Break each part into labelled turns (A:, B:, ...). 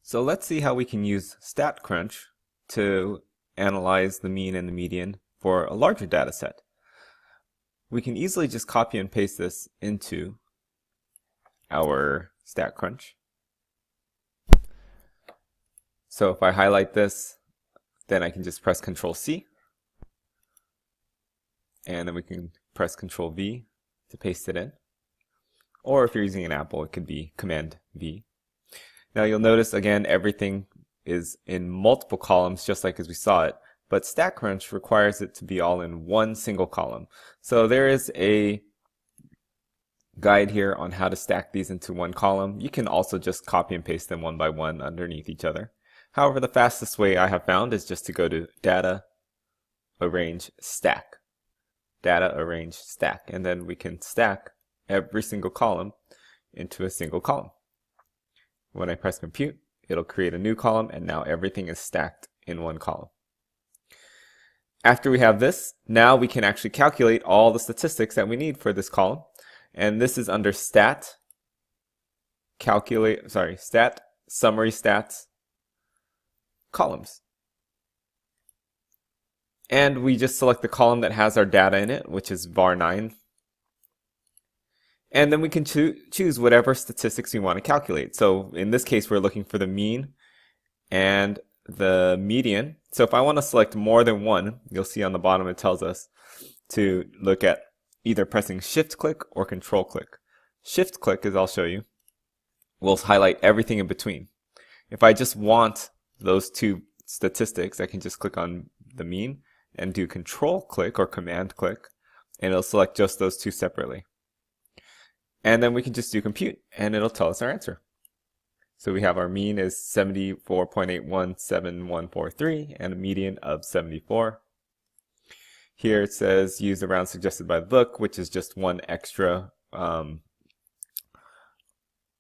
A: So let's see how we can use StatCrunch to analyze the mean and the median for a larger data set. We can easily just copy and paste this into our StatCrunch. So if I highlight this, then I can just press Control C, and then we can press Control V to paste it in. Or if you're using an Apple, it could be Command V. Now you'll notice again everything is in multiple columns just like as we saw it, but StatCrunch requires it to be all in one single column. So there is a guide here on how to stack these into one column. You can also just copy and paste them one by one underneath each other. However, the fastest way I have found is just to go to Data, Arrange, Stack. Data, Arrange, Stack. And then we can stack every single column into a single column. When I press compute, it'll create a new column, and now everything is stacked in one column. After we have this, now we can actually calculate all the statistics that we need for this column. And this is under Stat, Stat, Summary Stats, Columns. And we just select the column that has our data in it, which is var 9. And then we can choose whatever statistics we want to calculate. So in this case, we're looking for the mean and the median. So if I want to select more than one, you'll see on the bottom it tells us to look at either pressing Shift click or Control click. Shift click, as I'll show you, will highlight everything in between. If I just want those two statistics, I can just click on the mean and do Control click or Command click, and it'll select just those two separately. And then we can just do compute, and it'll tell us our answer. So we have our mean is 74.817143 and a median of 74. Here it says use the round suggested by the book, which is just one extra for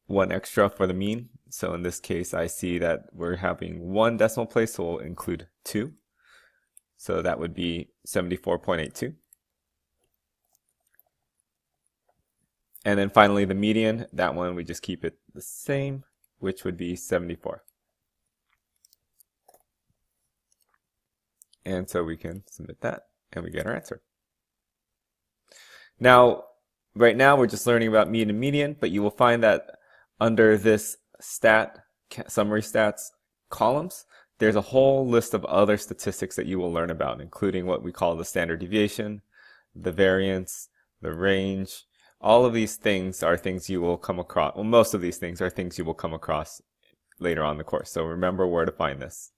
A: the mean. So in this case, I see that we're having one decimal place, so we'll include 2. So that would be 74.82. And then finally the median, that one we just keep it the same, which would be 74. And so we can submit that and we get our answer. Now, right now we're just learning about mean and median, but you will find that under this summary stats columns, there's a whole list of other statistics that you will learn about, including what we call the standard deviation, the variance, the range. All of these things are things you will come across. Well, most of these things are things you will come across later on in the course. So remember where to find this.